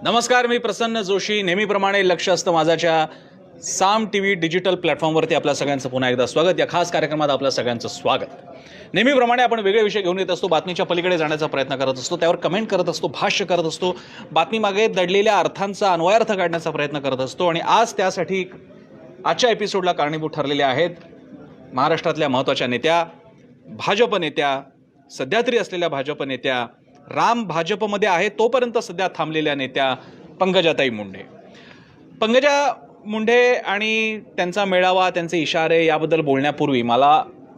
नमस्कार, मी प्रसन्न जोशी. नेहमीप्रमाणे लक्ष असतं माझ्या साम टीव्ही डिजिटल प्लॅटफॉर्मवरती आपल्या सगळ्यांचं पुन्हा एकदा स्वागत. या खास कार्यक्रमात आपल्या सगळ्यांचं स्वागत. नेहमीप्रमाणे आपण वेगळे विषय घेऊन येत असतो, बातमीच्या पलीकडे जाण्याचा प्रयत्न करत असतो, त्यावर कमेंट करत असतो, भाष्य करत असतो, बातमीमागे दडलेल्या अर्थांचा अन्वयार्थ काढण्याचा प्रयत्न करत असतो. आणि आज त्यासाठी आजच्या एपिसोडला कारणीभूत ठरलेल्या आहेत महाराष्ट्रातल्या महत्त्वाच्या नेत्या, भाजप नेत्या, सध्या तरी असलेल्या भाजप नेत्या, राम भाजपमध्ये आहे तोपर्यंत सध्या थांबलेल्या नेत्या पंकजाताई मुंडे. पंकजा मुंडे आणि त्यांचा मेळावा, त्यांचे इशारे याबद्दल बोलण्यापूर्वी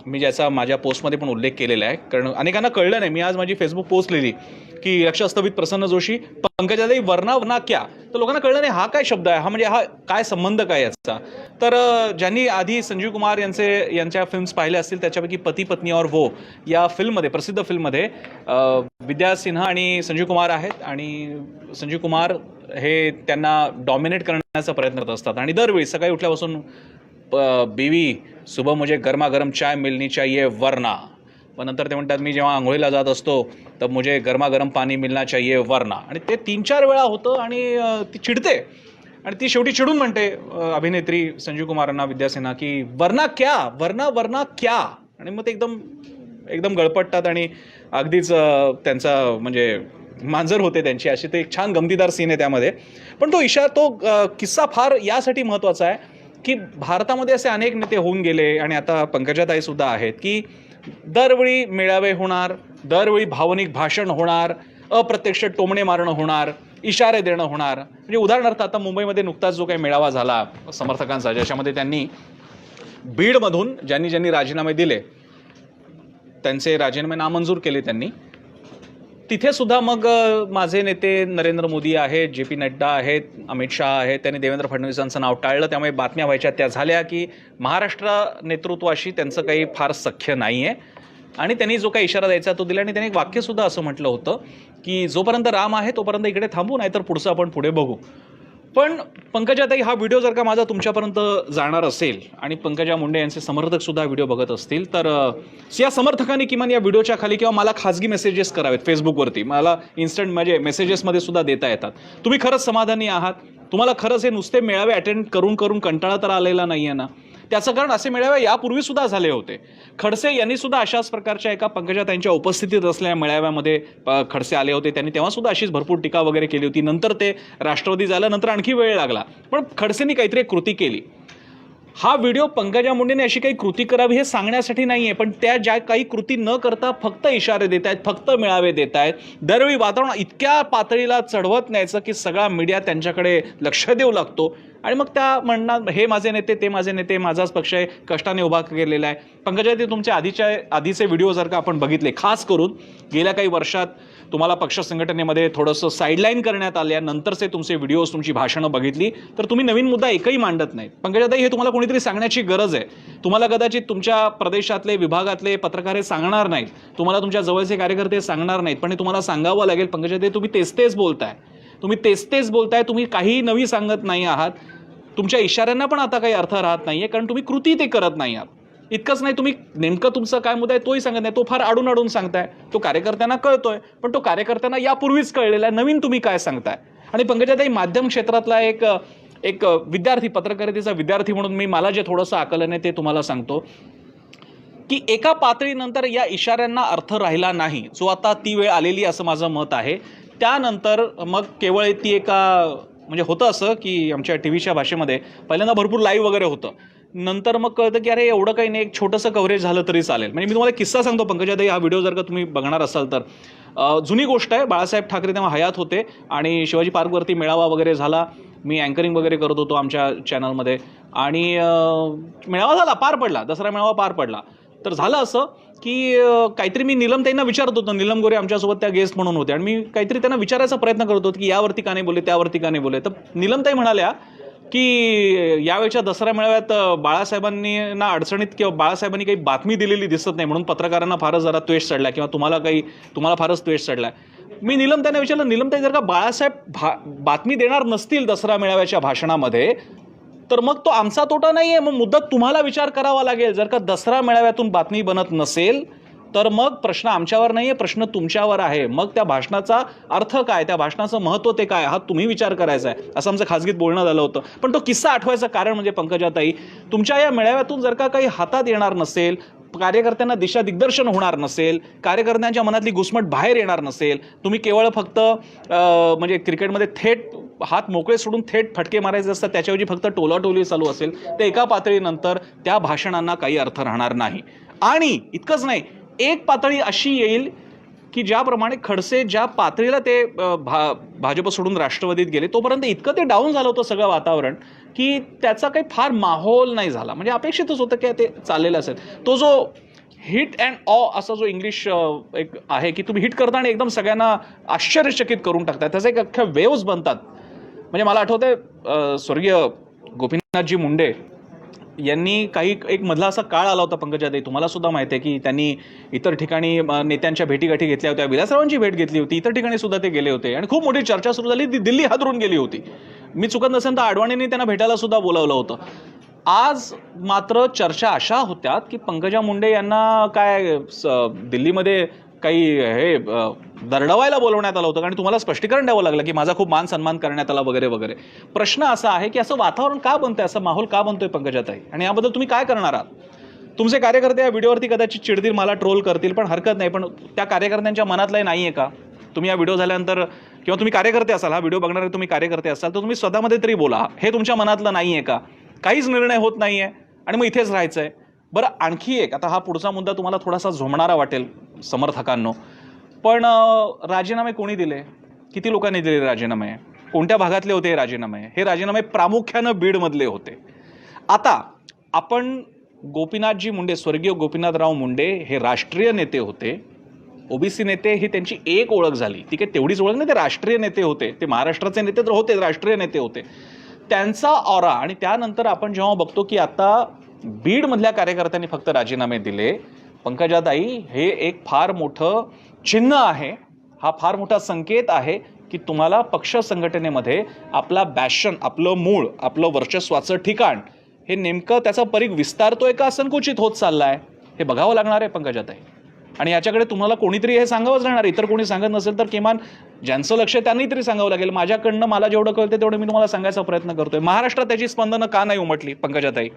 मी ज्याचा माझ्या पोस्टमध्ये पण उल्लेख केलेला आहे, कारण अनेकांना कळलं नाही. मी आज माझी फेसबुक पोस्ट लिहिली की लक्ष असतं with Prasanna Joshi, Pankajatai Verna क्या, तर लोकांना कळलं नाही हा काय शब्द आहे, हा काय संबंध काय याचा. तर ज्यांनी आधी संजीव कुमार यांच्या फिल्म्स पाहिल्या असतील त्याच्यापैकी पती पत्नी और वो या फिल्ममध्ये, प्रसिद्ध फिल्ममध्ये विद्या सिन्हा आणि संजीव कुमार आहेत. आणि संजीव कुमार हे त्यांना डॉमिनेट करण्याचा प्रयत्न करत असतात. आणि दरवेळी सकाळी उठल्यापासून बीवी सुबह मुझे गरमागरम चाय मिलनी चाहिए वरना, पण नंतर ते म्हणतात मी जेव्हा आंघोळीला जात असतो तर मुझे गरमागरम पाणी मिलना चाहिए वरना. आणि ते 3-4 वेळा होतं आणि ती चिडते आणि ती शेवटी चिडून म्हणते अभिनेत्री संजीव कुमारांना, विद्या सिन्हा, की वरना क्या, वरना क्या. आणि मग ते एकदम गळपटतात आणि अगदीच त्यांचा म्हणजे मांजर होते त्यांची, अशी ते एक छान गमतीदार सीन आहे त्यामध्ये. पण तो किस्सा फार यासाठी महत्त्वाचा आहे की भारतामध्ये असे अनेक नेते होऊन गेले आणि आता पंकजाताई सुद्धा आहेत की दरवेळी मेळावे होणार, दरवेळी भावनिक भाषण होणार, अप्रत्यक्ष टोमणे मारणं होणार, इशारे देणं होणार. म्हणजे उदाहरणार्थ आता मुंबईमध्ये नुकताच जो काही मेळावा झाला समर्थकांचा, ज्याच्यामध्ये त्यांनी बीडमधून ज्यांनी राजीनामे दिले त्यांचे राजीनामे नामंजूर केले त्यांनी, तिथे सुद्धा मग माझे नेते नरेंद्र मोदी आहेत, JP नड्डा आहेत, अमित शहा आहेत, त्यांनी देवेंद्र फडणवीसांचं नाव टाळलं. त्यामुळे बातम्या व्हायच्या त्या झाल्या की महाराष्ट्र नेतृत्वाशी त्यांचं काही फार सख्य नाही आहे. आणि त्यांनी जो काही इशारा द्यायचा तो दिला. आणि त्यांनी एक वाक्यसुद्धा असं म्हटलं होतं की जोपर्यंत राम आहे तोपर्यंत इकडे थांबू, नाही तर पुढचं आपण पुढे बघू. पण पंकजाताई, हा व्हिडिओ जर का माझा तुमच्यापर्यंत जाणार असेल आणि पंकजा मुंडे यांचे समर्थक सुद्धा व्हिडिओ बघत असतील तर या समर्थकांनी किमान या व्हिडिओच्या खाली किंवा मला खाजगी मेसेजेस करावेत फेसबुकवरती. मला इन्स्टंट म्हणजे मेसेजेसमध्ये सुद्धा देता येतात. तुम्ही खरंच समाधानी आहात, तुम्हाला खरंच हे नुसते मेळावे अटेंड करून कंटाळा तर आलेला नाही आहे ना. त्याचं कारण असे मेळावे यापूर्वी सुद्धा झाले होते. खडसे यांनी सुद्धा अशाच प्रकारच्या एका पंकजाताईंच्या उपस्थितीत असलेल्या मेळाव्यामध्ये खडसे आले होते. त्यांनी तेव्हा सुद्धा अशीच भरपूर टीका वगैरे केली होती. नंतर ते राष्ट्रवादी झालं, नंतर आणखी वेळ लागला, पण खडसेंनी काहीतरी कृती केली. हा व्हिडिओ पंकजा मुंडेने अशी काही कृती करावी हे सांगण्यासाठी नाही आहे, पण त्या ज्या काही कृती न करता फक्त इशारे देत आहेत, फक्त मेळावे देत आहेत, दरवेळी वातावरण इतक्या पातळीला चढवत न्यायचं की सगळा मीडिया त्यांच्याकडे लक्ष देऊ लागतो. आणि मग त्या म्हणणार हे माझे नेते, ते माझे नेते, माझाच पक्ष आहे, कष्टाने उभा केलेला आहे. पंकजाताई, तुमचे आधीचे व्हिडिओ जर का आपण बघितले, खास करून गेल्या काही वर्षात तुम्हाला पक्ष संघटनेमध्ये थोडंसं साईडलाईन करण्यात आल्यानंतरचे तुमचे व्हिडिओज, तुमची भाषणं बघितली तर तुम्ही नवीन मुद्दा एकही मांडत नाहीत. पंकजाताई, हे तुम्हाला कोणीतरी सांगण्याची गरज आहे. तुम्हाला कदाचित तुमच्या प्रदेशातले, विभागातले पत्रकार हे सांगणार नाहीत, तुम्हाला तुमच्या जवळचे कार्यकर्ते सांगणार नाहीत, पण हे तुम्हाला सांगावं लागेल. पंकजाताई, तुम्ही तेच बोलताय, तुम्ही काही नवी सांगत नाही आहात. तुमच्या इशाऱ्यांना पण आता काही अर्थ राहत नाहीये, कारण तुम्ही कृती ते करत नाही आहात. इतकंच नाही, तुम्ही नेमकं तुमचा काय मुद्दा आहे तोही सांगत नाही. तो फार आडून सांगताय, तो कार्यकर्त्यांना कळतोय, पण तो कार्यकर्त्यांना यापूर्वीच कळलेला आहे. नवीन तुम्ही काय सांगताय? आणि पंकजाताई, माध्यम क्षेत्रातला एक विद्यार्थी, पत्रकारितेचा विद्यार्थी म्हणून मला जे थोडंसं आकलन आहे ते तुम्हाला सांगतो की एका पातळीनंतर या इशाऱ्यांना अर्थ राहिला नाही, जो आता ती वेळ आलेली असं माझं मत आहे. त्यानंतर मग केवळ ती म्हणजे होतं असं की आमच्या टीव्हीच्या भाषेमध्ये पहिल्यांदा भरपूर लाईव्ह वगैरे होतं, नंतर मग कळतं की अरे एवढं काही नाही, एक छोटंसं कव्हरेज झालं तरी चालेल. म्हणजे मी तुम्हाला किस्सा सांगतो पंकजाताई, हा व्हिडिओ जर का तुम्ही बघणार असाल तर जुनी गोष्ट आहे. बाळासाहेब ठाकरे तेव्हा हयात होते आणि शिवाजी पार्कवरती मेळावा वगैरे झाला. मी अँकरिंग वगैरे करत होतो आमच्या चॅनलमध्ये आणि मेळावा झाला, पार पडला, दसरा मेळावा पार पडला. तर झालं असं की काहीतरी मी नीलमताईंना विचारत होतो, नीलम गोरे आमच्यासोबत त्या गेस्ट म्हणून होते, आणि मी काहीतरी त्यांना विचारायचा प्रयत्न करत होतो की यावरती का नाही बोलले, त्यावरती का नाही बोलले. तर नीलमताई म्हणाल्या की यावेळच्या दसरा मेळाव्यात बाळासाहेबांना अडचणीत किंवा बाळासाहेबांनी काही बातमी दिलेली दिसत नाही, म्हणून पत्रकारांना फारच जरा द्वेष चढला किंवा तुम्हाला फारच द्वेष चढला. मी नीलमताईंना विचारलं, नीलमताई, जर का बाळासाहेब बातमी देणार नसतील दसरा मेळाव्याच्या भाषणामध्ये तर मग तो आमचा तोटा नाही आहे. मग मुद्दा तुम्हाला विचार करावा लागेल. जर का दसरा मेळाव्यातून बातमी बनत नसेल तर मग प्रश्न आमच्यावर नाही आहे, प्रश्न तुमच्यावर आहे. मग त्या भाषणाचा अर्थ काय, त्या भाषणाचं महत्त्व ते काय, हा तुम्ही विचार करायचा आहे, असं आमचं खासगीत बोलणं झालं होतं. पण तो किस्सा आठवायचं कारण म्हणजे पंकजाताई, तुमच्या या मेळाव्यातून जर का काही हातात येणार नसेल, कार्यकर्त्यांना दिशा दिग्दर्शन होणार नसेल, कार्यकर्त्यांच्या मनातली घुसमट बाहेर येणार नसेल, तुम्ही केवळ फक्त म्हणजे क्रिकेटमध्ये थेट हात मोकळे सोडून थेट फटके मारायचे असतात, त्याच्याऐवजी फक्त टोलाटोली चालू असेल, तर एका पातळीनंतर त्या भाषणांना काही अर्थ राहणार नाही. आणि इतकंच नाही, एक पातळी अशी येईल की ज्याप्रमाणे खडसे ज्या पातळीला ते भाजप सोडून राष्ट्रवादीत गेले, तोपर्यंत इतकं ते डाऊन झालं होतं सगळं वातावरण की त्याचा काही फार माहोल नाही झाला. म्हणजे अपेक्षितच होतं की ते चाललेलं असेल. तो जो हिट अँड ऑ असा जो इंग्लिश एक आहे की तुम्ही हिट करता आणि एकदम सगळ्यांना आश्चर्यचकित करून टाकता, त्याचे एक अख्ख्या वेव्स बनतात. म्हणजे मला आठवतंय स्वर्गीय गोपीनाथजी मुंडे यांनी एक मधला असा काळ आला होता पंकजाताई, तुम्हाला सुद्धा माहिती आहे की त्यांनी इतर ठिकाणी नेत्यांच्या भेटीगाठी घेतल्या होत्या, विलासरावांची भेट घेतली होती, इतर ठिकाणी सुद्धा ते गेले होते आणि खूप मोठी चर्चा सुरू झाली. ती दिल्ली हादरून गेली होती. मी चुकत नसेल तर आडवाणींनी त्यांना भेटायला सुद्धा बोलावलं होतं. आज मात्र चर्चा अशा होत्यात की पंकजा मुंडे यांना काय दिल्लीमध्ये काही हे दरडवायला बोलवण्यात आलं होतं आणि तुम्हाला स्पष्टीकरण द्यावं लागलं की माझा खूप मान सन्मान करण्यात आला वगैरे वगैरे. प्रश्न असा आहे की असं वातावरण का बनतंय, असं माहोल का बनतोय पंकजाताई, आणि याबद्दल तुम्ही काय करणार आहात? तुमचे कार्यकर्ते या व्हिडिओवरती कदाचित चिडतील, मला ट्रोल करतील, पण हरकत नाही. पण त्या कार्यकर्त्यांच्या मनातलं नाही आहे का? तुम्ही या व्हिडिओ झाल्यानंतर किंवा तुम्ही कार्यकर्ते असाल, हा व्हिडिओ बघणारे तुम्ही कार्यकर्ते असाल, तर तुम्ही स्वतःमध्ये तरी बोला, हे तुमच्या मनातलं नाही आहे का? काहीच निर्णय होत नाही आहे आणि मग इथेच राहायचं आहे. बरं, आणखी एक, आता हा पुढचा मुद्दा तुम्हाला थोडासा झोमणारा वाटेल समर्थकांनो, पण राजीनामे कोणी दिले? किती लोकांनी दिले राजीनामे? कोणत्या भागातले होते हे राजीनामे? हे राजीनामे प्रामुख्यानं बीडमधले होते. आता आपण गोपीनाथजी मुंडे, स्वर्गीय गोपीनाथराव मुंडे हे राष्ट्रीय नेते होते, ओबीसी नेते ही त्यांची एक ओळख झाली. ती काही तेवढीच ओळख नाही, ते राष्ट्रीय नेते होते, ते महाराष्ट्राचे नेते तर होते, राष्ट्रीय नेते होते. त्यांचा ऑरा, आणि त्यानंतर आपण जेव्हा बघतो की आता बीडमधल्या कार्यकर्त्यांनी फक्त राजीनामे दिले, पंकजाताई हे एक फार मोठं चिन्ह आहे, हा फार मोठा संकेत आहे की तुम्हाला पक्ष संघटनेमध्ये आपला बॅशन, आपलं मूळ, आपलं वर्चस्वाचं ठिकाण हे नेमकं त्याचा परीघ विस्तारतोय का संकुचित होत चाललाय, हे बघावं लागणार आहे पंकजाताई. आणि याच्याकडे तुम्हाला कोणीतरी हे सांगावंच लागणार. इतर कोणी सांगत नसेल तर किमान ज्यांचं लक्ष त्यांनी तरी सांगावं लागेल. माझ्याकडनं मला जेवढं कळतं तेवढं मी तुम्हाला सांगायचा प्रयत्न करतोय. महाराष्ट्रात त्याची स्पंदनं का नाही उमटली पंकजाताई?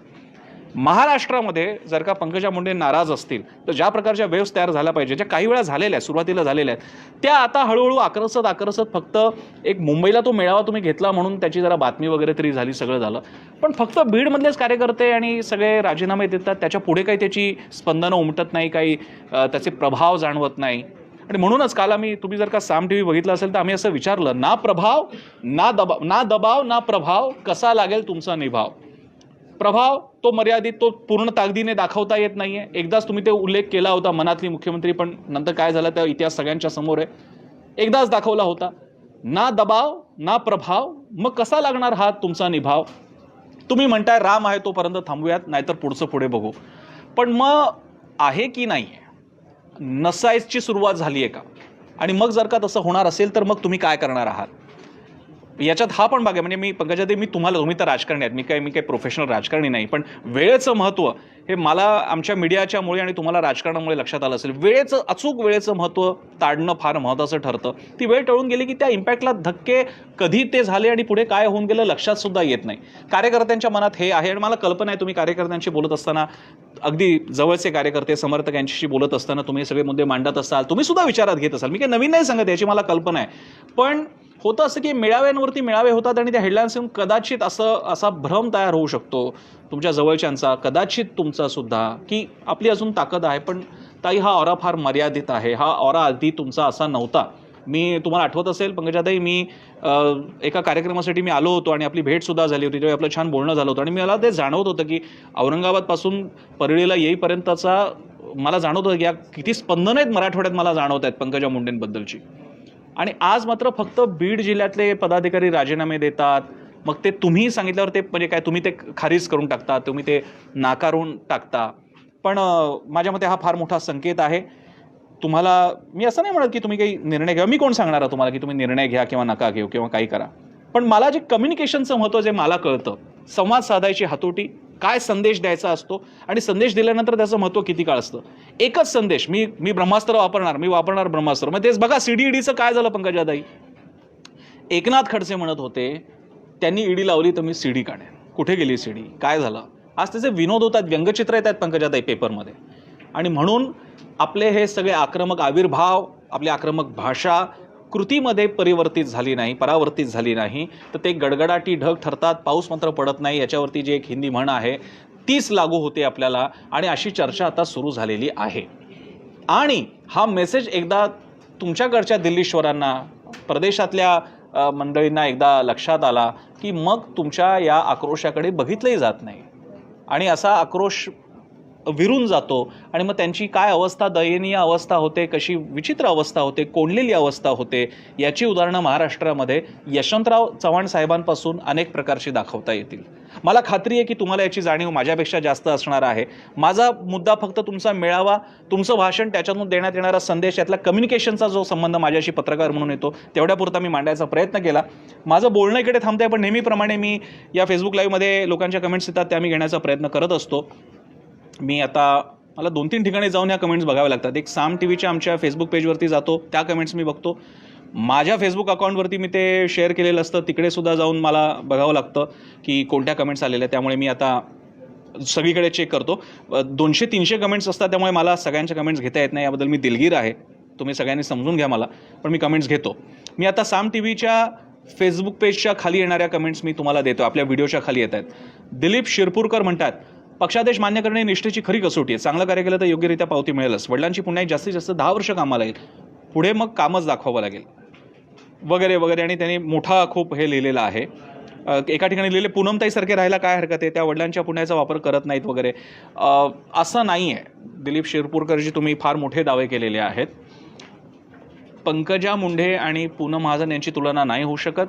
महाराष्ट्रामध्ये जर का पंकजा मुंडे नाराज असतील तर ज्या प्रकारच्या वेव्स तयार झाल्या पाहिजे, ज्या काही वेळा झालेल्या आहेत, सुरुवातीला झालेल्या आहेत, त्या आता हळूहळू आकर्षत फक्त एक मुंबईला तो मेळावा तुम्ही घेतला म्हणून त्याची जरा बातमी वगैरे तरी झाली, सगळं झालं, पण फक्त बीडमधलेच कार्यकर्ते आणि सगळे राजीनामे देतात, त्याच्या पुढे काही त्याची स्पंदनं उमटत नाही, काही त्याचे प्रभाव जाणवत नाही. आणि म्हणूनच काल तुम्ही जर का साम टीव्ही बघितलं असेल तर आम्ही असं विचारलं, ना प्रभाव ना दबाव ना प्रभाव, कसा लागेल तुमचा निभाव? प्रभाव तो मर्यादित, तो पूर्ण ताकदीने दाखवता येत नाहीये. एकदाच तुम्ही ते उल्लेख केला होता, मनातली मुख्यमंत्री, पण नंतर काय झालं त्या इतिहास सगळ्यांच्या समोर आहे. एकदाच दाखवला होता. ना दबाव ना प्रभाव, मग कसा लागणार हा तुमचा निभाव? तुम्ही म्हणताय राम आहे तोपर्यंत थांबूयात, नाहीतर पुढचं पुढे बघू. पण मग आहे की नाही, नसायची सुरुवात झाली आहे का? आणि मग जर का तसं होणार असेल तर मग तुम्ही काय करणार आहात? याच्यात हा पण भाग आहे. म्हणजे पंकजाताई, तुम्ही तर राजकारणी आहेत, मी काही प्रोफेशनल राजकारणी नाही, पण वेळेचं महत्त्व हे मला आमच्या मीडियाच्यामुळे आणि तुम्हाला राजकारणामुळे लक्षात आलं असेल. अचूक वेळेचं महत्त्व ताडणं फार महत्त्वाचं ठरतं. ती वेळ टळून गेली की त्या इम्पॅक्टला धक्के कधी ते झाले आणि पुढे काय होऊन गेलं लक्षात सुद्धा येत नाही. कार्यकर्त्यांच्या मनात हे आहे. आणि मला कल्पना आहे तुम्ही कार्यकर्त्यांशी बोलत असताना, अगदी जवळचे कार्यकर्ते समर्थक यांच्याशी बोलत असताना तुम्ही सगळे मुद्दे मांडत असाल, तुम्ही सुद्धा विचारात घेत असाल. मी काही नवीन नाही सांगत, याची मला कल्पना आहे. पण होतं असं की मेळाव्यांवरती मेळावे होतात आणि त्या हेडलाईन्स येऊन कदाचित असा भ्रम तयार होऊ शकतो तुमच्या जवळच्यांचा, कदाचित तुमचा सुद्धा, की आपली अजून ताकद आहे, पण ताई हा ऑरा फार मर्यादित आहे, हा ऑरा आधी तुमचा असा नव्हता. तुम्हाला आठवत असेल पंकजाताई, एका कार्यक्रमासाठी मी आलो होतो आणि आपली भेटसुद्धा झाली होती, तेव्हा आपलं छान बोलणं झालं होतं आणि मला ते जाणवत होतं की औरंगाबादपासून परळीला येईपर्यंतचा मला जाणवत होतं की या किती स्पंदन आहेत मराठवाड्यात मला जाणवत आहेत पंकजा मुंडेंबद्दलची. आणि आज मात्र फक्त बीड जिल्ह्यातले पदाधिकारी राजीनामे देतात. मग ते तुम्ही सांगितल्यावर ते म्हणजे काय, तुम्ही ते खारीज करून टाकता, तुम्ही ते नाकारून टाकता. पण माझ्या मते हा फार मोठा संकेत आहे. तुम्हाला मी असं नाही म्हणत की तुम्ही काही निर्णय घ्या, मी कोण सांगणार आहे तुम्हाला की तुम्ही निर्णय घ्या किंवा नका घेऊ किंवा काही करा. पण मला जे कम्युनिकेशनचं महत्त्व जे मला कळतं, संवाद साधायची हातोटी, काय संदेश द्यायचा असतो आणि संदेश दिल्यानंतर त्याचं महत्त्व किती काळ असतं. एकच संदेश, मी ब्रह्मास्त्र वापरणार ब्रह्मास्त्र. मग तेच बघा CDEDचं काय झालं पंकजाताई. एकनाथ खडसे म्हणत होते त्यांनी ईडी लावली तर मी CD काढेन. कुठे गेली CD, काय झालं. आज त्याचे विनोद होतात, व्यंगचित्र येतात पंकजाताई पेपरमध्ये. आणि म्हणून आपले हे सगळे आक्रमक आविर्भाव, आपली आक्रमक भाषा कृतीमध्ये परावर्तित झाली नाही तर ते गडगडाटी ढग ठरतात, पाऊस मात्र पडत नाही. याच्यावरती जी एक हिंदी म्हण आहे तीच लागू होते आपल्याला. आणि अशी चर्चा आता सुरू झालेली आहे. आणि हा मेसेज एकदा तुमच्याकडच्या दिल्लीश्वरांना, प्रदेशातल्या मंडळींना एकदा लक्षात आला की मग तुमच्या या आक्रोशाकडे बघितलंही जात नाही आणि असा आक्रोश विरून जातो. आणि मग त्यांची काय अवस्था, दयनीय अवस्था होते, कशी विचित्र अवस्था होते, कोंडलेली अवस्था होते, याची उदाहरणं महाराष्ट्रामध्ये यशवंतराव चव्हाण साहेबांपासून अनेक प्रकारची दाखवता येतील. मला खात्री आहे की तुम्हाला याची जाणीव माझ्यापेक्षा जास्त असणार आहे. माझा मुद्दा फक्त तुमचा मेळावा, तुमचं भाषण, त्याच्यातून देण्यात येणारा संदेश, यातला कम्युनिकेशनचा जो संबंध माझ्याशी पत्रकार म्हणून येतो तेवढ्यापुरता मी मांडायचा प्रयत्न केला. माझं बोलणं इकडे थांबतंय, पण नेहमीप्रमाणे मी या फेसबुक लाईव्हमध्ये लोकांच्या कमेंट्स येतात त्या मी घेण्याचा प्रयत्न करत असतो. मला 2-3 ठिकाणी जाऊन या कमेंट्स बघाव्या लागतात. एक साम TVच्या आमच्या फेसबुक पेजवरती जातो, त्या कमेंट्स मी बघतो. माझ्या फेसबुक अकाउंटवरती मी ते शेअर केलेलं असतं, तिकडे सुद्धा जाऊन मला बघावं लागतं की कोणत्या कमेंट्स आलेल्या. त्यामुळे मी आता सगळीकडे चेक करतो. 200-300 कमेंट्स असतात, त्यामुळे मला सगळ्यांच्या कमेंट्स घेता येत नाही. याबद्दल मी दिलगीर आहे, तुम्ही सगळ्यांनी समजून घ्या मला, पण मी कमेंट्स घेतो. मी आता साम TVच्या फेसबुक पेजच्या खाली येणाऱ्या कमेंट्स मी तुम्हाला देतो, आपल्या व्हिडिओच्या खाली येत आहेत. दिलीप शिरपूरकर म्हणतात, पक्षादेश मान्य करणे निष्ठेची खरी कसोटी आहे. चांगलं कार्य केलं तर योग्यरित्या पावती मिळेलच. वडिलांची पुण्याई जास्तीत जास्त 10 वर्ष कामाला येईल, पुढे मग कामच दाखवावं लागेल वगैरे वगैरे. आणि त्यांनी मोठा खूप हे लिहिलेलं आहे. एका ठिकाणी लिहिले, पूनमताईसारखे राहायला काय हरकत आहे, त्या वडिलांच्या पुण्याचा वापर करत नाहीत वगैरे. असं नाही आहे. दिलीप शिरपूरकरजी, तुम्ही फार मोठे दावे केलेले आहेत. पंकजा मुंडे आणि पूनम महाजन यांची तुलना नाही होऊ शकत.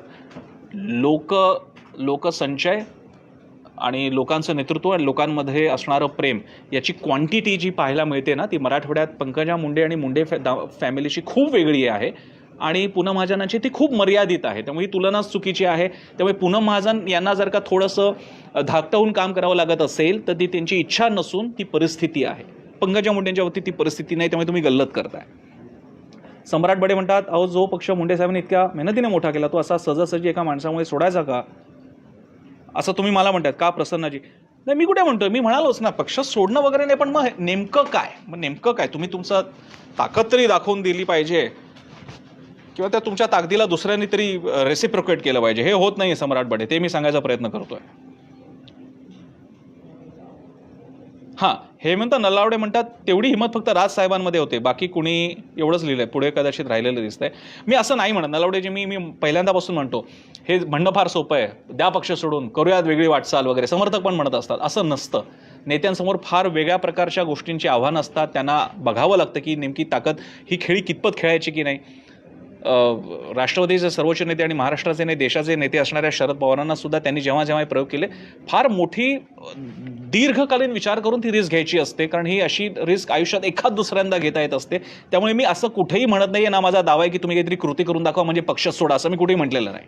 लोकसंचय आणि लोकांचं नेतृत्व आणि लोकांमध्ये असणारं प्रेम, याची क्वांटिटी जी पाहायला मिळते ना, ती मराठवाड्यात पंकजा मुंडे आणि मुंडे फॅमिलीची खूप वेगळी आहे आणि पूनम महाजनांची ती खूप मर्यादित आहे. त्यामुळे ही तुलनाच चुकीची आहे. त्यामुळे पूनम महाजन यांना जर का थोडंसं धाकटवून काम करावं लागत असेल तर ती त्यांची इच्छा नसून ती परिस्थिती आहे. पंकजा मुंडेंच्या बाबतीत ती परिस्थिती नाही, त्यामुळे तुम्ही गल्लत करताय. सम्राट बडे म्हणतात, अहो जो पक्ष मुंडे साहेबांनी इतक्या मेहनतीने मोठा केला तो असा सहजासहजी एका माणसामुळे सोडायचा का, असं तुम्ही मला म्हणतात का प्रसन्नाजी. नाही, मी कुठे म्हणतोय, मी म्हणालोच ना, पक्ष सोडणं वगैरे नाही, पण मग नेमकं काय तुम्ही तुमचं ताकद तरी दाखवून दिली पाहिजे किंवा त्या तुमच्या ताकदीला दुसऱ्यांनी तरी रेसिप्रोकेट केलं पाहिजे. हे होत नाही सम्राट बडे, ते मी सांगायचा प्रयत्न करतोय. हां, हेमंत नलावडे म्हणतात, तेवढी हिंमत फक्त राजसाहेबांमध्ये होते, बाकी कुणी, एवढंच लिहिलंय, पुढे कदाचित राहिलेलं दिसतंय. मी असं नाही म्हणत नलावडेजी, मी पहिल्यांदापासून म्हणतो हे म्हणणं फार सोपं आहे, द्या पक्ष सोडून, करूयात वेगळी वाटचाल वगैरे, समर्थक पण म्हणत असतात. असं नसतं. नेत्यांसमोर फार वेगळ्या प्रकारच्या गोष्टींची आव्हानं असतात, त्यांना बघावं लागतं की नेमकी ताकद ही खेळी कितपत खेळायची की नाही. राष्ट्रवादीचे सर्वोच्च नेते आणि महाराष्ट्राचे देशाचे नेते असणाऱ्या शरद पवारांना सुद्धा त्यांनी जेव्हा जेव्हा प्रयोग केले, फार मोठी दीर्घकालीन विचार करून ती रिस्क घ्यायची असते, कारण ही अशी रिस्क आयुष्यात एखाद दुसऱ्यांदा घेता येत असते. त्यामुळे मी असं कुठेही म्हणत नाही ना, माझा दावा आहे की तुम्ही काहीतरी कृती करून दाखवा म्हणजे पक्ष सोडा, असं मी कुठेही म्हटलेलं नाही.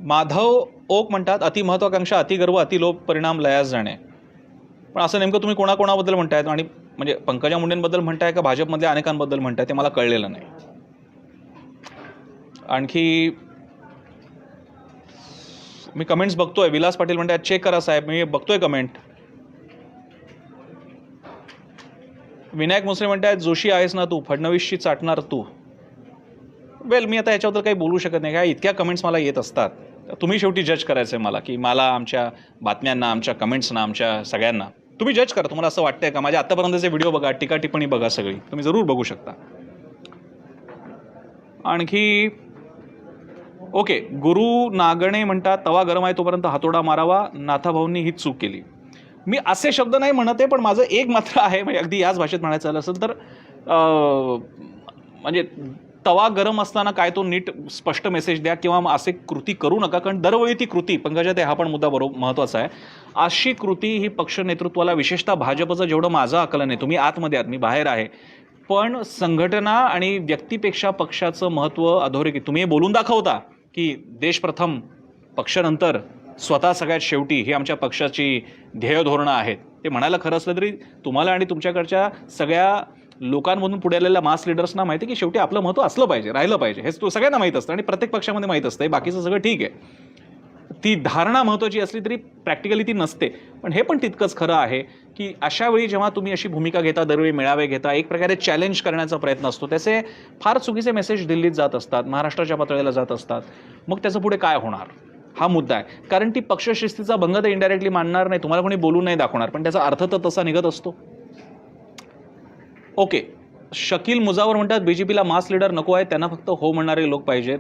माधव ओक म्हणतात, अतिमहत्वाकांक्षा, अतिगर्व, अतिलोभ, परिणाम लयास जाणे. पण असं नेमकं तुम्ही कोणाकोणाबद्दल म्हणतायत, आणि म्हणजे पंकजा मुंडेंबद्दल म्हणताय का भाजपमधल्या अनेकांबद्दल म्हणताय, ते मला कळलेलं नाही. आणखी मी कमेंट्स बघतोय. विलास पाटील म्हणतात, चेक करा साहेब, मी बघतोय कमेंट. विनायक मुसळे म्हणतात, जोशी आहेस ना तू, फडणवीसशी चाटणार तू. वेल, मी आता याच्याबद्दल काही बोलू शकत नाही, काय इतक्या कमेंट्स मला येत असतात. तुम्ही शेवटी जज करायचं आहे मला, की मला आमच्या बातम्यांना, आमच्या कमेंट्सना, आमच्या सगळ्यांना तुम्ही जज करा. तुम्हाला असं वाटतंय का? माझ्या आत्तापर्यंतचे व्हिडिओ बघा, टीका टिप्पणी बघा, सगळी तुम्ही जरूर बघू शकता. आणखी ओके, गुरु नागणे म्हणतात, तवा गरम आहे तोपर्यंत हातोडा मारावा, नाथाभाऊंनी हीच चूक केली. मी असे शब्द नाही म्हणत आहे, पण माझं एक मात्र आहे, म्हणजे अगदी याच भाषेत म्हणायचं झालं असेल तर, म्हणजे तवा गरम असताना काय तो नीट स्पष्ट मेसेज द्या, किंवा असे कृती करू नका, कारण दरवेळी ती कृती, पंकजाताई हा पण मुद्दा बरोबर महत्त्वाचा आहे, अशी कृती ही पक्ष नेतृत्वाला, विशेषतः भाजपचं जेवढं माझं आकलन आहे, तुम्ही आतमध्ये आहात, मी बाहेर आहे, पण संघटना आणि व्यक्तीपेक्षा पक्षाचं महत्त्व अधोरेखित, तुम्ही हे बोलून दाखवता की देश प्रथम, पक्षानंतर स्वतः सगळ्यात शेवटी ही आमच्या पक्षाची ध्येय धोरणं आहेत, ते म्हणायला खरं असलं तरी तुम्हाला आणि तुमच्याकडच्या सगळ्या लोकांमधून पुढे आलेल्या मास लीडर्सना माहिती आहे की शेवटी आपलं महत्त्व असलं पाहिजे, राहिलं पाहिजे, हेच तो सगळ्यांना माहीत असतं आणि प्रत्येक पक्षामध्ये माहीत असतं. बाकीचं सगळं ठीक आहे. ती धारणा महत्त्वाची असली तरी प्रॅक्टिकली ती नसते. पण हे पण तितकंच खरं आहे की अशा वेळी जेव्हा तुम्ही अशी भूमिका घेता, दरवेळी मेळावे घेता, एक प्रकारे चॅलेंज करण्याचा प्रयत्न असतो, त्याचे फार चुकीचे मेसेज दिल्लीत जात असतात, महाराष्ट्राच्या पातळीला जात असतात. मग त्याचं पुढे काय होणार हा मुद्दा आहे. कारण ती पक्षशिस्तीचा भंग तर इनडायरेक्टली मानणार नाही, तुम्हाला कोणी बोलून नाही दाखवणार, पण त्याचा अर्थ तर तसा निघत असतो. ओके, शकील मुजावर म्हणतात बीजेपीला मास लीडर नको आहे, त्यांना फक्त हो म्हणणारे लोक पाहिजेत.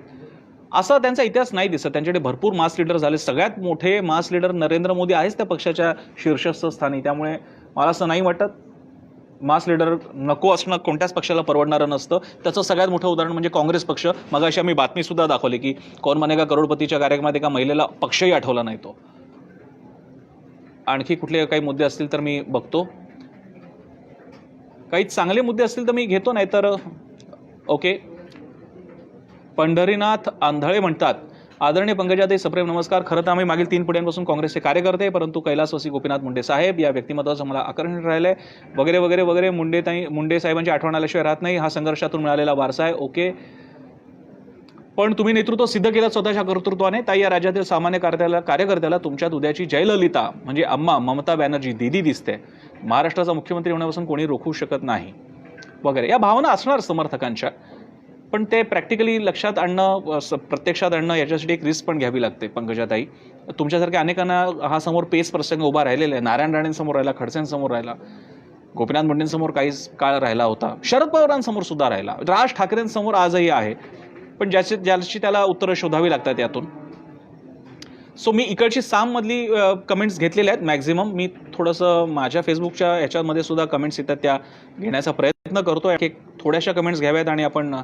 असा त्यांचा इतिहास नाही दिसत. त्यांच्याकडे भरपूर मास लीडर झाले. सगळ्यात मोठे मास लीडर नरेंद्र मोदी आहेच त्या पक्षाच्या शीर्षस्थ स्थानी. त्यामुळे मला असं नाही वाटत मास लीडर नको असणं कोणत्याच पक्षाला परवडणारं नसतं. त्याचं सगळ्यात मोठं उदाहरण म्हणजे काँग्रेस पक्ष. मगाशी आम्ही बातमीसुद्धा दाखवली की कौन बनेगा करोडपतीच्या कार्यक्रमात एका महिलेला पक्षही आठवला नाही तो. आणखी कुठले काही मुद्दे असतील तर मी बघतो, काही चांगले मुद्दे असतील तर मी घेतो, नाही तर ओके. पंढरीनाथ आंधळे म्हणतात आदरणीय पंकजाताई सप्रेम नमस्कार. खरं तर आम्ही मागील 3 पिढ्यांपासून काँग्रेसचे कार्यकर्ते, परंतु कैलासवासी गोपीनाथ मुंडे साहेब या व्यक्तिमत्वाचं मला आकर्षण राहिलंय वगैरे वगैरे वगैरे. मुंडे साहेबांची आठवण आल्याशिवाय राहत नाही, हा संघर्षातून मिळालेला वारसा आहे. ओके, पण तुम्ही नेतृत्व सिद्ध केलं स्वतःच्या कर्तृत्वाने. ताई या राज्यातील सामान्य कार्यकर्त्याला तुमच्यात उद्याची जयललिता म्हणजे अम्मा ममता बॅनर्जी दीदी दिसते. महाराष्ट्राचा मुख्यमंत्री होण्यापासून कोणी रोखू शकत नाही वगैरे या भावना असणार समर्थकांच्या. पण ते प्रॅक्टिकली लक्षात आणणं, प्रत्यक्षात आणणं याच्यासाठी एक रिस्क पण घ्यावी लागते. पंकजाताई, तुमच्यासारख्या अनेकांना हा समोर पेस प्रसंग उभा राहिलेला आहे. नारायण राणेंसमोर राहिला, खडसेंसमोर राहिला, गोपीनाथ मुंडेंसमोर काही काळ राहिला होता, शरद पवारांसमोर सुद्धा राहिला, राज ठाकरेंसमोर आजही आहे. पण ज्याची त्याला उत्तरं शोधावी लागतात यातून. सो मी इकडची साममधली कमेंट्स घेतलेल्या आहेत मॅक्झिमम. मी थोडंसं माझ्या फेसबुकच्या ह्याच्यामध्ये सुद्धा कमेंट्स येतात त्या घेण्याचा प्रयत्न करतो. एक थोड्याशा कमेंट्स घ्याव्यात आणि आपण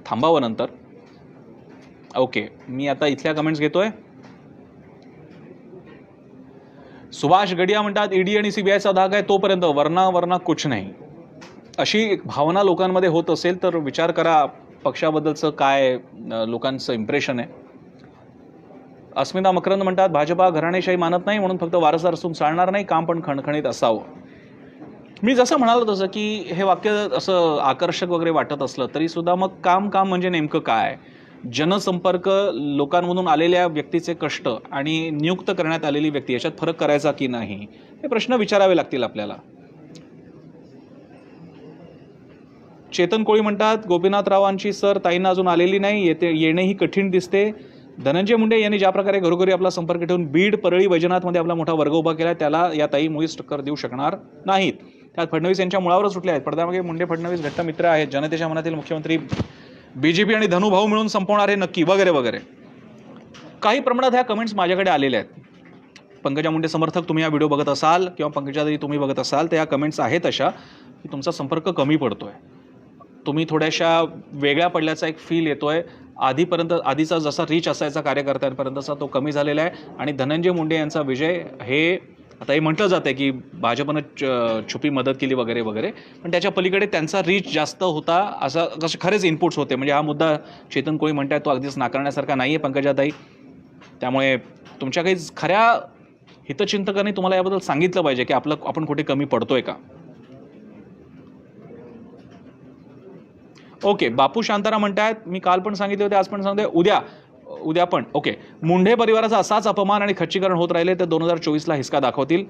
थांबावं नंतर. ओके, मी आता इथल्या कमेंट्स घेतोय. सुभाष गडिया म्हणतात ईडी आणि सीबीआयचा धाक आहे तोपर्यंत वरना कुछ नाही. अशी भावना लोकांमध्ये होत असेल तर विचार करा पक्षाबद्दलचं काय लोकांचं इम्प्रेशन आहे. अस्मिता मकरंद म्हणतात भाजपा घराणेशाही मानत नाही म्हणून फक्त वारसदार असून चालणार नाही, काम पण खणखणीत असावं. मी जसं म्हणालो तसं की हे वाक्य असं आकर्षक वगैरे वाटत असलं तरी सुद्धा मग काम म्हणजे नेमकं काय? जनसंपर्क, लोकांमधून आलेल्या व्यक्तीचे कष्ट आणि नियुक्त करण्यात आलेली व्यक्ती याच्यात फरक करायचा की नाही, हे प्रश्न विचारावे लागतील आपल्याला. चेतन कोळी म्हणतात गोपीनाथरावांची सर ताईंना अजून आलेली नाही, येणेही कठीण दिसते. धनंजय मुंडे यांनी ज्या प्रकारे घरोघरी आपला संपर्क ठेवून बीड, परळी, वैजनाथमध्ये आपला मोठा वर्ग उभा केला, त्याला या ताई मुळीच टक्कर देऊ शकणार नाहीत. त्यात फडणवीस यांच्या मुळावरच सुटले आहेत. पडद्यामागे मुंडे फडणवीस घट्ट मित्र आहेत, जनतेच्या मनातील मुख्यमंत्री बीजेपी आणि धनुभाऊ मिळून संपवणार हे नक्की वगैरे वगैरे. काही प्रमाणात ह्या कमेंट्स माझ्याकडे आलेल्या आहेत. पंकजा मुंडे समर्थक तुम्ही हा व्हिडिओ बघत असाल किंवा पंकजाताई तुम्ही बघत असाल तर या कमेंट्स आहेत अशा की तुमचा संपर्क कमी पडतोय, तुम्ही थोड्याशा वेगळ्या पडल्याचा एक फील येतोय. आधीचा जसा रीच असायचा कार्यकर्त्यांपर्यंतचा तो कमी झालेला आहे. आणि धनंजय मुंडे यांचा विजय हे आता हे म्हटलं जातं की भाजपनं छुपी मदत केली वगैरे वगैरे, पण त्याच्या पलीकडे त्यांचा रीच जास्त होता असा जसे खरेच इनपुट्स होते. म्हणजे हा मुद्दा चेतन कोळी म्हणताय तो अगदीच नाकारण्यासारखा नाही आहे पंकजाताई. त्यामुळे तुमच्या काही खऱ्या हितचिंतकांनी तुम्हाला याबद्दल सांगितलं पाहिजे की आपण कुठे कमी पडतोय का. ओके, बापू शांतारा म्हणतायत मी काल पण सांगितले होते, आज पण सांगते, उद्या पण. ओके, मुंडे परिवाराचा असाच अपमान आणि खच्चीकरण होत राहिले तर 2024ला हिसका दाखवतील.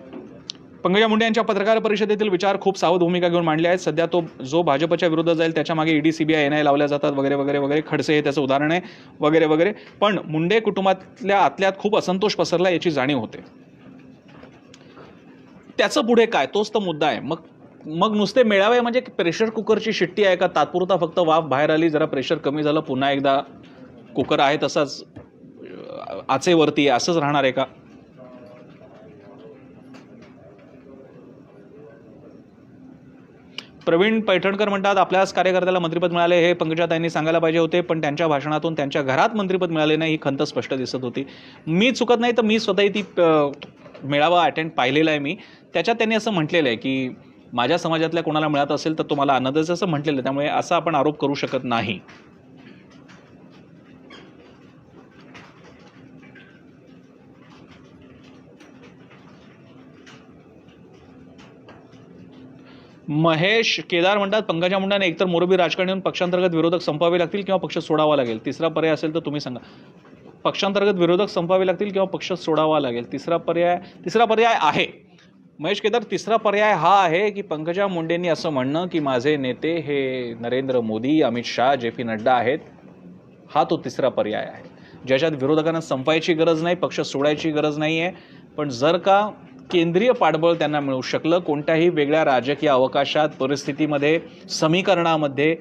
पंकजा मुंडे यांच्या पत्रकार परिषदेतील विचार खूप सावध भूमिका घेऊन मांडले आहेत. सध्या जो भाजपच्या विरुद्ध जाईल त्याच्या मागे ईडी, सीबीआय, एनआय लावल्या जातात वगैरे वगैरे वगैरे. खडसे हे त्याचं उदाहरण आहे वगैरे वगैरे. पण मुंडे कुटुंबातल्या आतल्यात खूप असंतोष पसरला याची जाणीव होते. त्याचं पुढे काय, तोच तर मुद्दा आहे. मग नुसते मेळावे म्हणजे प्रेशर कुकरची शिट्टी आहे का? तात्पुरता फक्त वाफ बाहेर आली, जरा प्रेशर कमी झालं, पुन्हा एकदा कुकर आहे तसाच आचेवरती असंच राहणार आहे का? प्रवीण पैठणकर म्हणतात आपल्याच कार्यकर्त्याला मंत्रिपद मिळाले हे पंकजाताईंनी सांगायला पाहिजे होते, पण त्यांच्या भाषणातून त्यांच्या घरात मंत्रिपद मिळाले नाही ही खंत स्पष्ट दिसत होती. मी चुकत नाही तर मी स्वतःही ती मेळावा अटेंड पाहिलेला आहे मी. त्याच्यात त्यांनी असं म्हटलेलं आहे की माझ्या समाजातल्या कोणाला मिळत असेल तर तुम्हाला आनंदच असं म्हटलेलं आहे. त्यामुळे असा आपण आरोप करू शकत नाही. महेश केदार म्हणतात पंकजा मुंडेंना एकतर मोरबी राजकारणी पक्षांतर्गत विरोधक संपवावे लागतील किंवा पक्ष सोडावा लागेल, तिसरा पर्याय असेल तर तुम्ही सांगा. पक्षांतर्गत विरोधक संपवावे लागतील किंवा पक्ष सोडावा लागेल, तिसरा पर्याय आहे महेश केदार. तिसरा पर्याय हा आहे की पंकजा मुंडेंनी असं म्हणणं की माझे नेते हे नरेंद्र मोदी, अमित शाह, जे.पी. नड्डा आहेत. हा तो तिसरा पर्याय आहे ज्याच्यात विरोधकांना संपायची गरज नाही, पक्ष सोडायची गरज नाही आहे. पण जर का केंद्रीय पाठबळ त्यांना मिळू शकलं कोणत्याही वेगळ्या राजकीय अवकाशात, परिस्थितीमध्ये, समीकरणामध्ये,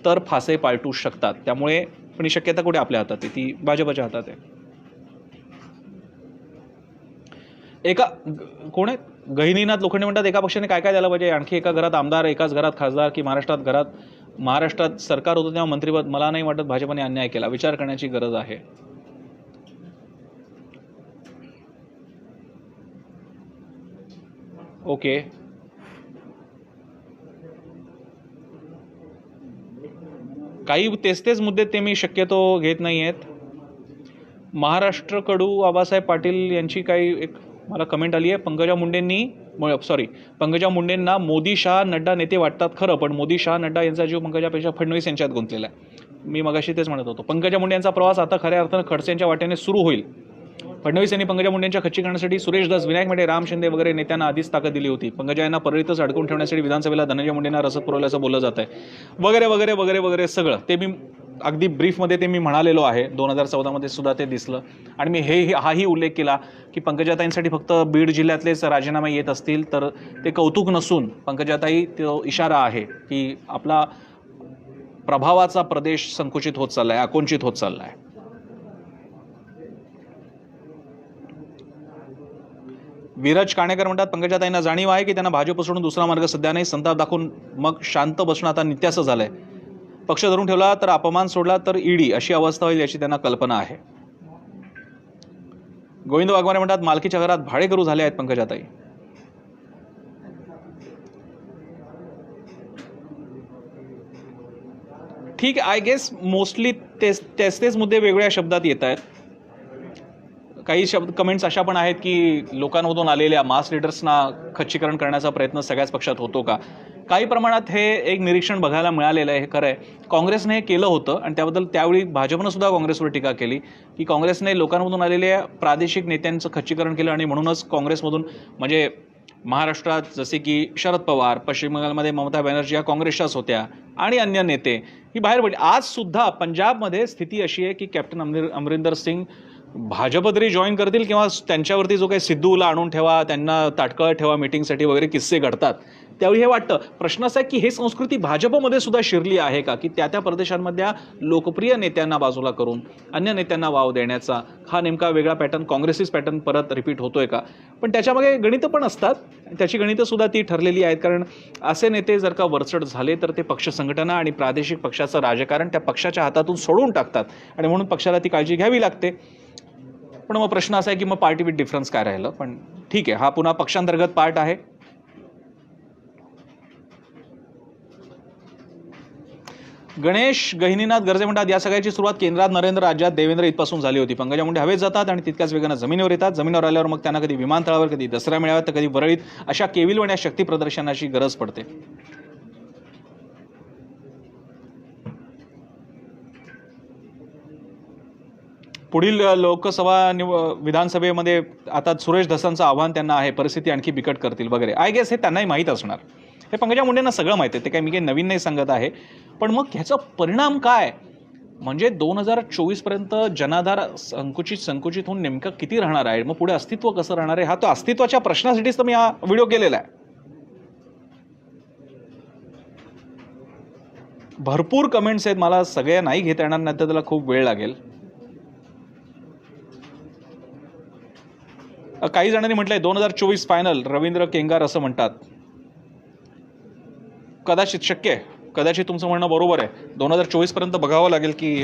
तर फासे पालटू शकतात. त्यामुळे पण ही शक्यता कुठे आपल्या हातात आहे, ती भाजपच्या हातात आहे. एका कोण आहे गहिनीनाथ लोखंडे म्हणतात एका पक्षाने काय काय द्यायला पाहिजे, आणखी एका घरात आमदार, एकाच घरात खासदार, की महाराष्ट्रात सरकार होतं तेव्हा मंत्रिपद. मला नाही वाटत भाजपने अन्याय केला, विचार करण्याची गरज आहे. ओके, काही तेच मुद्दे ते मी शक्यतो घेत नाही आहेत. महाराष्ट्रकडू आबासाहेब पाटील यांची काही एक मला कमेंट आली आहे. पंकजा मुंडेंना मोदी, शाह, नड्डा नेते वाटतात खरं, पण मोदी, शाह, नड्डा यांचा जीव पंकजापेक्षा फडणवीस यांच्यात गुंतलेला आहे. मी मगाशी तेच म्हणत होतो. पंकजा मुंडे यांचा प्रवास आता खऱ्या अर्थानं खडसेंच्या वाटेने सुरू होईल. फडणवीस यांनी पंकजा मुंडेंच्या खच्चीकरणासाठी सुरेश दास, विनायक मेटे, राम शिंदे वगैरे नेत्यांना आधीच ताकद दिली होती. पंकजा यांना परळीतच अडकून ठेवण्यासाठी विधानसभेला धनंजय मुंडेंना रसद पुरवल्याचं बोललं जात आहे वगैरे वगैरे वगैरे वगैरे सगळं. ते मी अगदी ब्रीफमध्ये ते मी म्हणालेलो आहे. 2014मध्ये सुद्धा ते दिसलं. आणि मी हाही उल्लेख केला की पंकजाताईंसाठी फक्त बीड जिल्ह्यातलेच राजीनामे येत असतील तर ते कौतुक नसून पंकजाताई तो इशारा आहे की आपला प्रभावाचा प्रदेश संकुचित होत चाललाय, आकुंचित होत चाललाय. विरज काणेकर म्हणतात पंकजाताईंना जाणीव आहे की त्यांना भाजप सोडून दुसरा मार्ग सध्या नाही, संताप दाखवून मग शांत बसणं आता नित्याचं झालंय. पक्ष धरून ठेवला तर अपमान, सोडला तर ईडी, अशी अवस्था होईल याची त्यांना कल्पना आहे. गोविंद वाघमारे म्हणतात मालकीच्या घरात भाडेकरू झाले आहेत पंकजाताई. ठीक आहे, आय गेस मोस्टली तेच मुद्दे वेगवेगळ्या शब्दात येत आहेत. काही कमेंट्स अशा पण आहेत की लोकांमधून आलेल्या मास लीडर्सना खच्चीकरण करण्याचा प्रयत्न सगळ्याच पक्षात होतो का. काही प्रमाणात हे एक निरीक्षण बघायला मिळालेलं आहे. हे खरं आहे, काँग्रेसने हे केलं होतं आणि त्याबद्दल त्यावेळी भाजपनं सुद्धा काँग्रेसवर टीका केली की काँग्रेसने लोकांमधून आलेल्या प्रादेशिक नेत्यांचं खच्चीकरण केलं आणि म्हणूनच काँग्रेसमधून म्हणजे महाराष्ट्रात जसे की शरद पवार, पश्चिम बंगालमध्ये ममता बॅनर्जी या काँग्रेसच्याच होत्या आणि अन्य नेते ही बाहेर पडली. आज सुद्धा पंजाबमध्ये स्थिती अशी आहे की कॅप्टन अमरिंदर सिंग भाजप तरी जॉईन करतील किंवा त्यांच्यावरती जो काही सिद्धूला आणून ठेवा, त्यांना ताटकळत ठेवा मीटिंगसाठी वगैरे किस्से घडतात. त्यावेळी हे वाटतं. प्रश्न असा आहे की हे संस्कृती भाजपमध्ये सुद्धा शिरली आहे का, की त्या प्रदेशांमधल्या लोकप्रिय नेत्यांना बाजूला करून अन्य नेत्यांना वाव देण्याचा हा नेमका वेगळा पॅटर्न, काँग्रेसीस पॅटर्न परत रिपीट होतोय का. पण त्याच्यामागे गणितं पण असतात, त्याची गणितं सुद्धा ती ठरलेली आहेत. कारण असे नेते जर का वरचढ झाले तर ते पक्ष संघटना आणि प्रादेशिक पक्षाचं राजकारण त्या पक्षाच्या हातातून सोडून टाकतात आणि म्हणून पक्षाला ती काळजी घ्यावी लागते. पण मग प्रश्न असा आहे की मग पार्टी विथ डिफरन्स काय राहिलं. पण ठीक आहे, हा पुन्हा पक्षांतर्गत पार्ट आहे. गणेश गहिनीनाथ गरजे म्हणतात या सगळ्याची सुरुवात केंद्रात नरेंद्र, राज्यात देवेंद्र इथपासून झाली होती. पंकजा मुंडे हवेत जातात आणि तितक्याच वेगानं जमिनीवर येतात. जमिनीवर आल्यावर मग त्यांना कधी विमानतळावर, कधी दसरा मेळाव्यात, तर कधी वरळीत अशा केविलवाण्या शक्ती प्रदर्शनाची गरज पडते. पुढील लोकसभा विधानसभेमध्ये आता सुरेश धसांचं आव्हान त्यांना आहे, परिस्थिती आणखी बिकट करतील वगैरे. आय गेस हे त्यांनाही माहीत असणार. हे पंकजा मुंडेंना सगळं माहिती आहे, ते काही मी काही नवीन नाही सांगत आहे. पण मग ह्याचा परिणाम काय, म्हणजे 2024 पर्यंत जनाधार संकुचित होऊन नेमकं किती राहणार आहे, मग पुढे अस्तित्व कसं राहणार आहे, हा तो अस्तित्वाच्या प्रश्नासाठीच तर मी हा व्हिडिओ केलेला आहे. भरपूर कमेंट्स आहेत, मला सगळ्या नाही घेता येणार, नाही तर त्याला खूप वेळ लागेल. काही जणांनी म्हटलंय 2024 फायनल, रवींद्र केंगार असं म्हणतात. कदाचित शक्य आहे, कदाचित तुमचं म्हणणं बरोबर आहे. 2024 पर्यंत बघावं लागेल की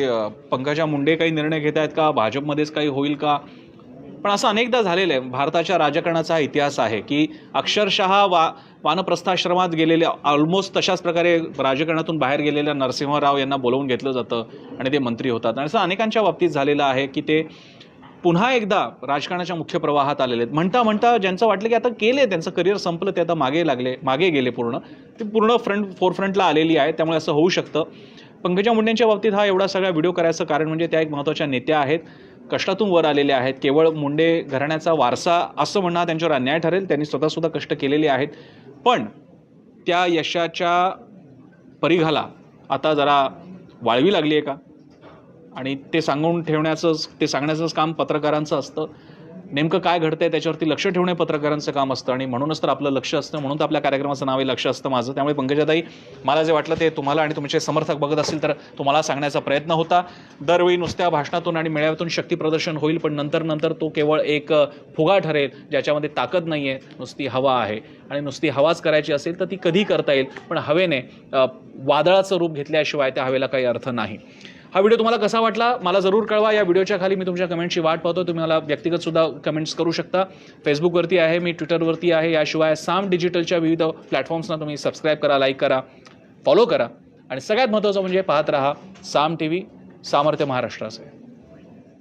पंकजा मुंडे काही निर्णय घेत आहेत का, भाजपमध्येच काही होईल का. पण असं अनेकदा झालेलं आहे. भारताच्या राजकारणाचा हा इतिहास आहे की अक्षरशः वानप्रस्थाश्रमात गेलेल्या, ऑलमोस्ट तशाच प्रकारे राजकारणातून बाहेर गेलेल्या नरसिंह राव यांना बोलवून घेतलं जातं आणि ते मंत्री होतात. आणि असं अनेकांच्या बाबतीत झालेलं आहे की ते पुन्हा एकदा राजकारणाच्या मुख्य प्रवाहात आलेले आहेत. म्हणता म्हणता ज्यांचं वाटलं की आता केले, त्यांचं करिअर संपलं, ते आता मागे गेले ते पूर्ण फोरफ्रंटला आलेली आहे. त्यामुळे असं होऊ शकतं. पंकजा मुंडेंच्या बाबतीत हा एवढा सगळा व्हिडिओ करायचं कारण म्हणजे त्या एक महत्त्वाच्या नेत्या आहेत, कष्टातून वर आलेल्या आहेत. केवळ मुंडे घराण्याचा वारसा असं म्हणणं त्यांच्यावर अन्याय ठरेल. त्यांनी स्वतःसुद्धा कष्ट केलेले आहेत, पण त्या यशाच्या परिघाला आता जरा वाळवी लागली आहे का? आणि ते सांगण्याचंच काम पत्रकारांचं असतं. नेमकं काय घडतंय त्याच्यावरती लक्ष ठेवणे पत्रकारांचं काम असतं आणि म्हणूनच तर आपलं लक्ष असतं. म्हणून तर आपल्या कार्यक्रमाचं नाव आहे लक्ष असतं माझं. त्यामुळे पंकजाताई, मला जे वाटलं ते तुम्हाला आणि तुमचे समर्थक बघत असतील तर तुम्हाला सांगण्याचा प्रयत्न होता. दरवेळी नुसत्या भाषणातून आणि मेळाव्यातून शक्तीप्रदर्शन होईल, पण नंतर तो केवळ एक फुगा ठरेल ज्याच्यामध्ये ताकद नाही आहे, नुसती हवा आहे. आणि नुसती हवाच करायची असेल तर ती कधी करता येईल, पण हवेने वादळाचं रूप घेतल्याशिवाय त्या हवेला काही अर्थ नाही. हा व्हिडिओ तुम्हाला कसा वाटला मला जरूर कळवा. या व्हिडिओच्या खाली मी तुमच्या कमेंटची वाट पाहतो. तुम्ही मला व्यक्तिगतसुद्धा कमेंट्स करू शकता. फेसबुकवरती आहे मी, ट्विटरवरती आहे. याशिवाय साम डिजिटलच्या विविध प्लॅटफॉर्म्सना तुम्ही सबस्क्राईब करा, लाईक करा, फॉलो करा आणि सगळ्यात महत्त्वाचं म्हणजे पाहत राहा साम TV, सामर्थ्य महाराष्ट्राचे.